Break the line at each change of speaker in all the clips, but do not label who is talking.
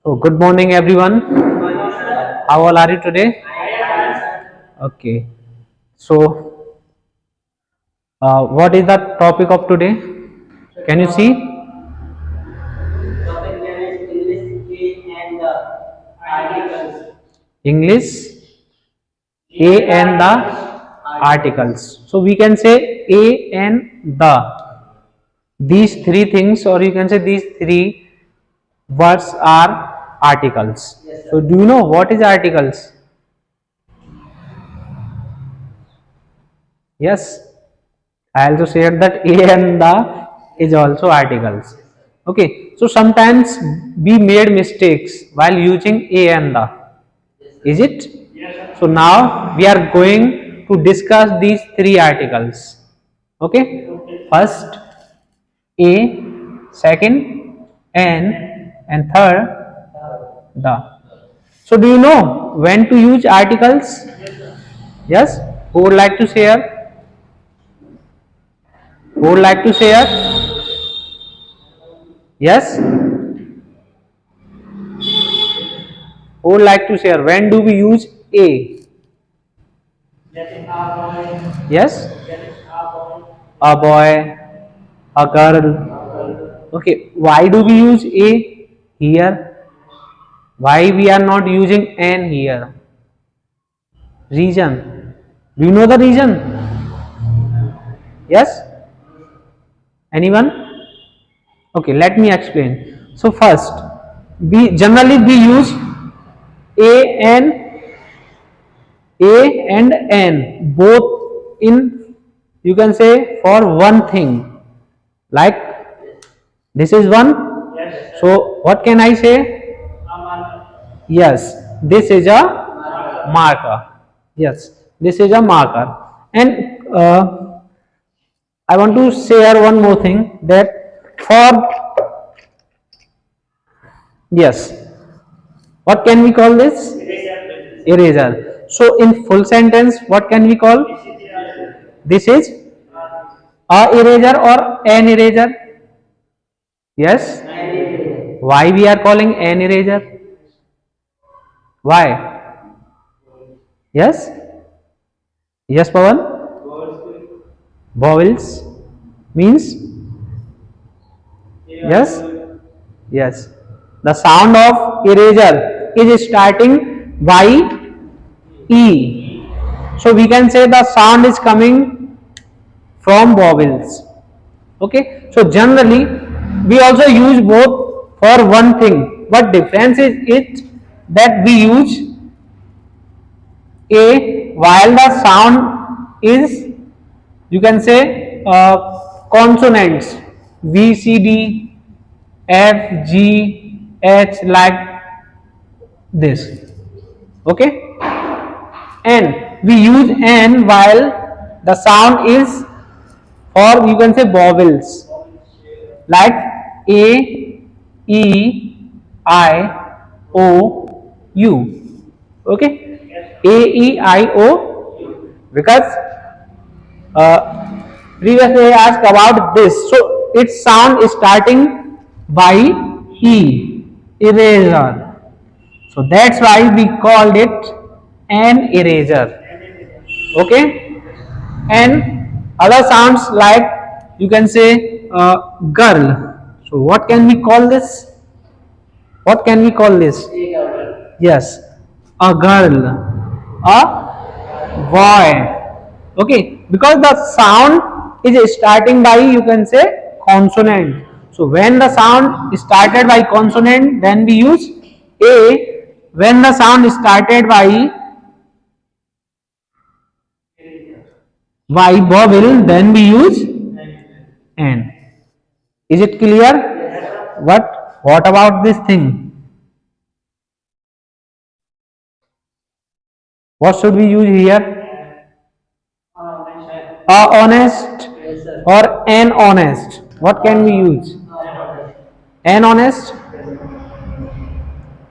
Oh, good morning, everyone. How all are you today? Okay. So, what is the topic of today? Can you see? English, a and the articles. So we can say a and the. These three things, or you can say these three words are articles. So do you know what is articles? Yes. I also said that a and the is also articles. Okay, so sometimes we made mistakes while using a and the. Is it? So now we are going to discuss these three articles. Okay, first a, second and third the. So do you know when to use articles? Yes. Who would like to share? Who would like to share? Yes. Who would like to share? When do we use a? Yes. A boy, a girl. Okay. Why do we use a here? Why we are not using an here? Reason. Do you know the reason? Yes. Anyone? Okay. Let me explain. So first, we generally we use a and n both in, you can say, for one thing, like this is one. So what can I say? Yes, this is a marker. Yes, this is a marker. And I want to share one more thing, that for, yes, what can we call this? Eraser. So in full sentence, what can we call? This is a eraser or an eraser? Yes. Why we are calling an eraser? Why? Yes. Yes, Pawan. Vowels means, yes. Yes. The sound of eraser is starting by E. So we can say the sound is coming from vowels. Okay. So generally we also use both for one thing. But difference is it that we use a while the sound is, you can say, consonants V, C, D, F, G, H, like this. Okay. And we use n while the sound is for, you can say, vowels, like a, e, I, o, u. Okay. A, E, I, O, because previously I asked about this. So its sound is starting by E, eraser. So that's why we called it an eraser. Okay. And other sounds, like you can say girl. So what can we call this? What can we call this? Yes, a girl, a boy. Okay, because the sound is starting by, you can say, consonant. So when the sound is started by consonant, then we use a. When the sound is started by vowel, then we use n. Is it clear? What about this thing? What should we use here? A honest or an honest? What can we use? An honest?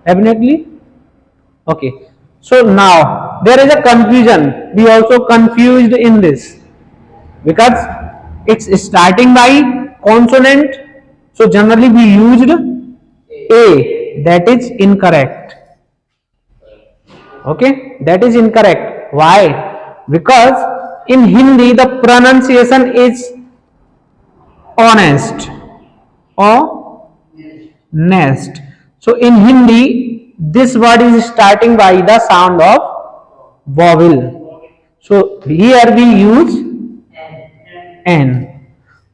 Definitely. Okay. So now there is a confusion. We also confused in this because it's starting by consonant. So generally we used A. That is incorrect. Okay, that is incorrect. Why? Because in Hindi the pronunciation is honest or nest. So in Hindi this word is starting by the sound of vowel. So here we use N.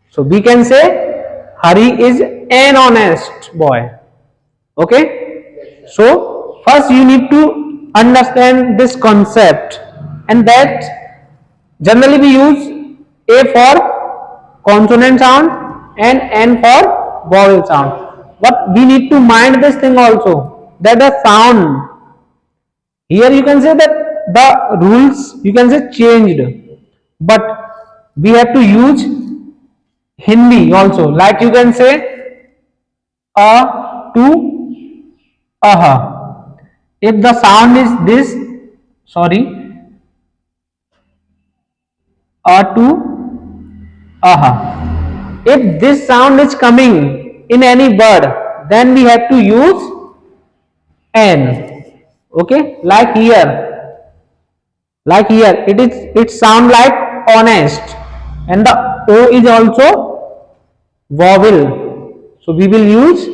So we can say Hari is an honest boy. Okay. So first you need to understand this concept, and that generally we use A for consonant sound and N for vowel sound. But we need to mind this thing also, that the sound here you can say that the rules you can say changed, but we have to use Hindi also. Like you can say a to aha. If the sound is this, sorry, a to aha. If this sound is coming in any word, then we have to use N. Okay, like here it sound like honest, and the O is also vowel, so we will use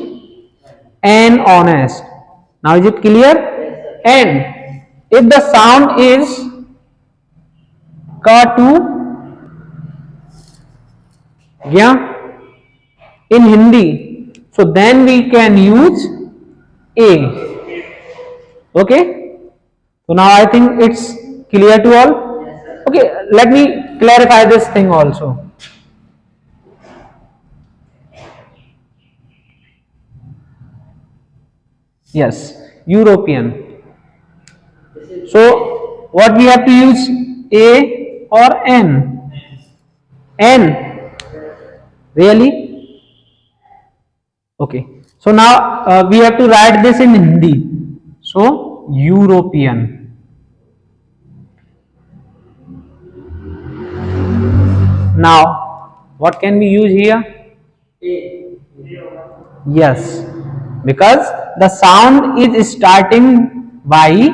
N honest. Now is it clear? And if the sound is ka to yeah in Hindi, so then we can use A. Okay, so now I think it's clear to all. Okay, let me clarify this thing also. Yes, European. So what we have to use, A or N? N. Really? Okay. So now we have to write this in Hindi. So European. Now what can we use here? Yes, because the sound is starting by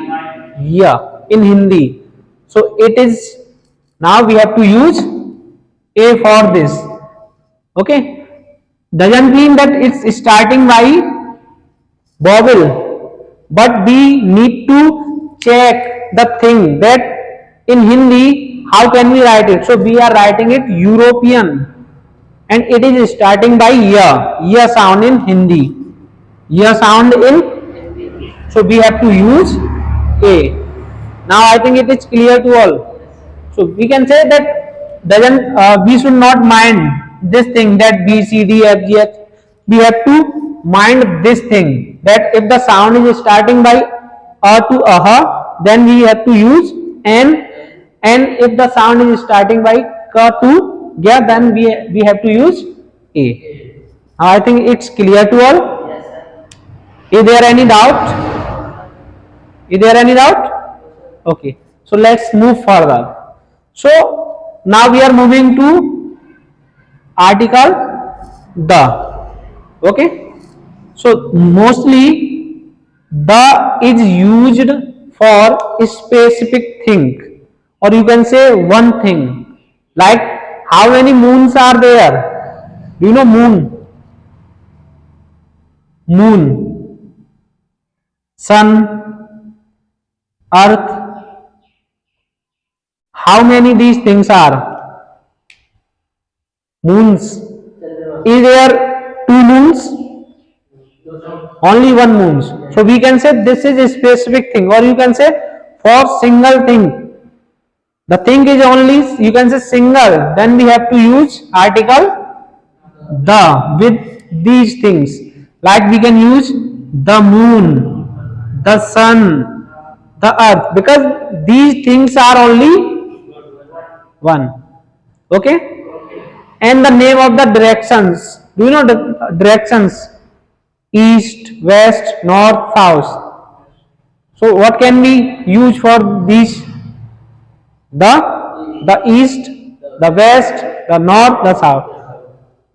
ya in Hindi. So it is, now we have to use A for this. Okay, doesn't mean that it's starting by vowel, but we need to check the thing that in Hindi how can we write it. So we are writing it European, and it is starting by ya sound in Hindi, ya sound in, so we have to use A. Now I think it is clear to all. So we can say that doesn't we should not mind this thing that B, C, D, F, G, H. We have to mind this thing that if the sound is starting by a to aha, then we have to use N, and if the sound is starting by ka to yeah, then we have to use A. Now I think it's clear to all. Is there any doubt? Is there any doubt? Okay. So let's move further. So now we are moving to article the. Okay. So mostly the is used for a specific thing, or you can say one thing. Like how many moons are there? Do you know moon? Moon, sun, earth. How many these things are? Moons. Is there two moons? Only one moon. So we can say this is a specific thing, or you can say for single thing. The thing is only, you can say single, then we have to use article the with these things. Like we can use the moon, the sun, the earth, because these things are only one. Okay, and the name of the directions. Do you know the directions? East, west, north, south. So what can we use for these? The east, the west, the north, the south.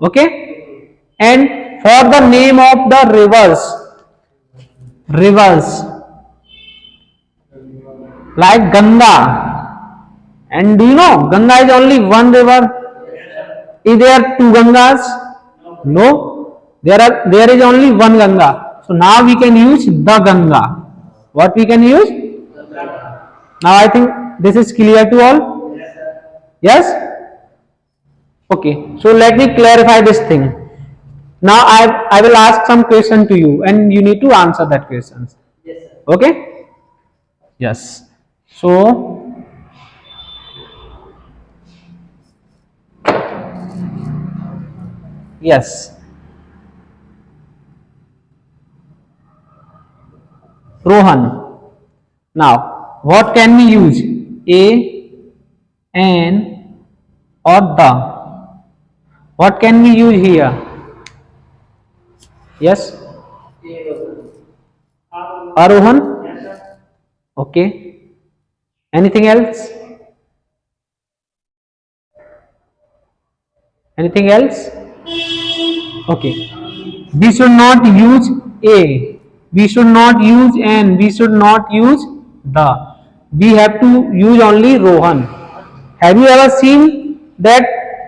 Okay, and for the name of the rivers, rivers like Ganga. And do you know Ganga is only one river? Is there two Gangas? No. There is only one Ganga. So now we can use the Ganga. What we can use? Now I think this is clear to all. Yes? Okay. So let me clarify this thing. Now I will ask some question to you and you need to answer that questions. Okay? Yes. So yes. Rohan. Now, what can we use? A, an, or the? What can we use here? Yes? Arohan? Okay. Anything else? Anything else? Okay. We should not use a. We should not use an. We should not use the. We have to use only Rohan. Have you ever seen that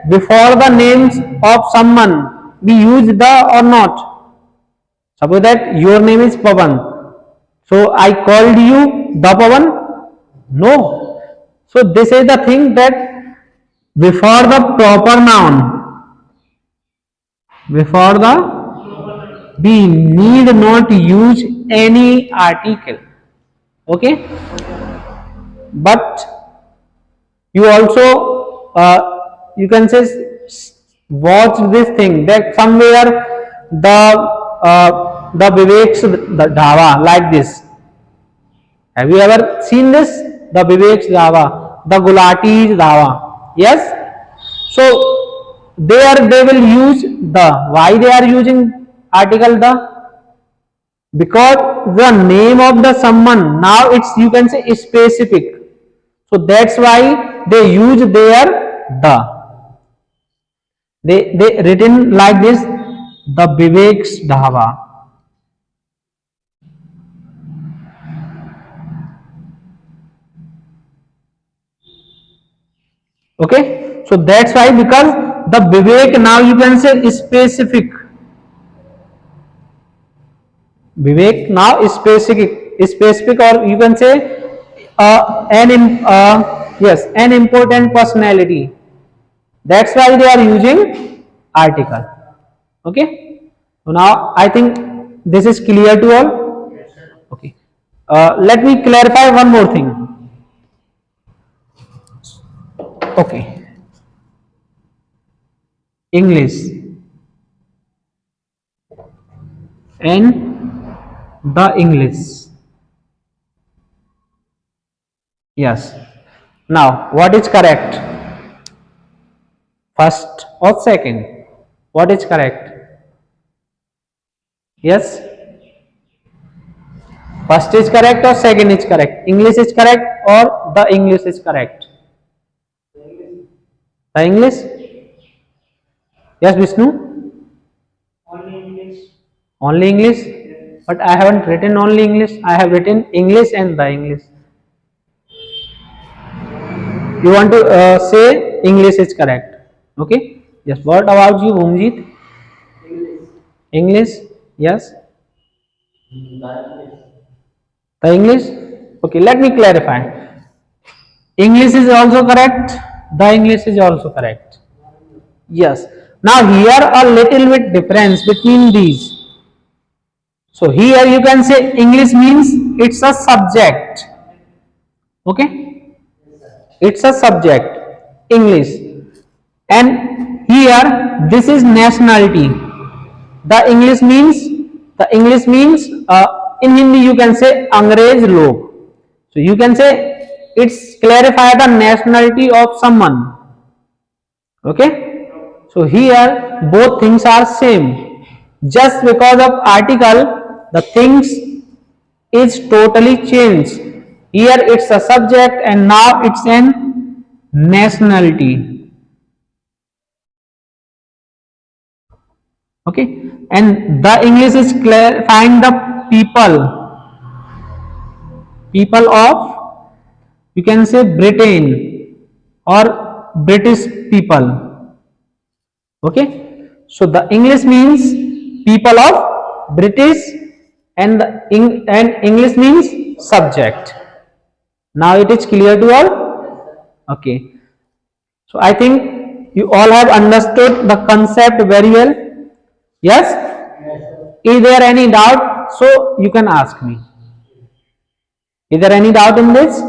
before the names of someone we use the or not? Suppose that your name is Pavan. So I called you the Pavan? No. So this is the thing that before the proper noun, before the we need not use any article. Okay? But you also you can say watch this thing that somewhere the Vivek's the dhaba like this. Have you ever seen this? The Vivek's dhaba, the Gulati's dhaba. Yes. So there they will use the. Why they are using article the? Because the name of the someone now it's you can say specific. So that's why they use their the. They written like this, the Vivek's dhaba. Okay, so that's why because the Vivek now you can say specific. Vivek now is specific, or you can say yes, an important personality. That's why they are using article. Okay. So now I think this is clear to all. Okay. Let me clarify one more thing. Okay. English and the English. Yes. Now what is correct? First or second? What is correct? Yes? First is correct or second is correct? English is correct or the English is correct? The English? Yes, Vishnu? Only English. Only English? But I haven't written only English. I have written English and the English. You want to say English is correct. Okay? Yes. What about you, Bhumjit? English. English? Yes. The English? Okay, let me clarify. English is also correct. The English is also correct. Yes. Now here a little bit difference between these. So here you can say English means it's a subject. Okay? It's a subject. English. And here this is nationality. The English means in Hindi you can say Angrez log. So you can say it's clarify the nationality of someone. Okay? So here both things are same. Just because of article the things is totally changed. Here it's a subject and now it's an nationality. Okay, and the English is clarifying the people. people of, you can say Britain or British people. Okay, so the English means people of British, and English means subject. Now it is clear to all? Okay. So I think you all have understood the concept very well. Yes? Is there any doubt? So you can ask me. Is there any doubt in this?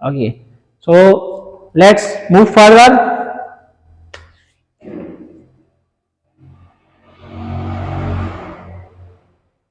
Okay. So let's move further.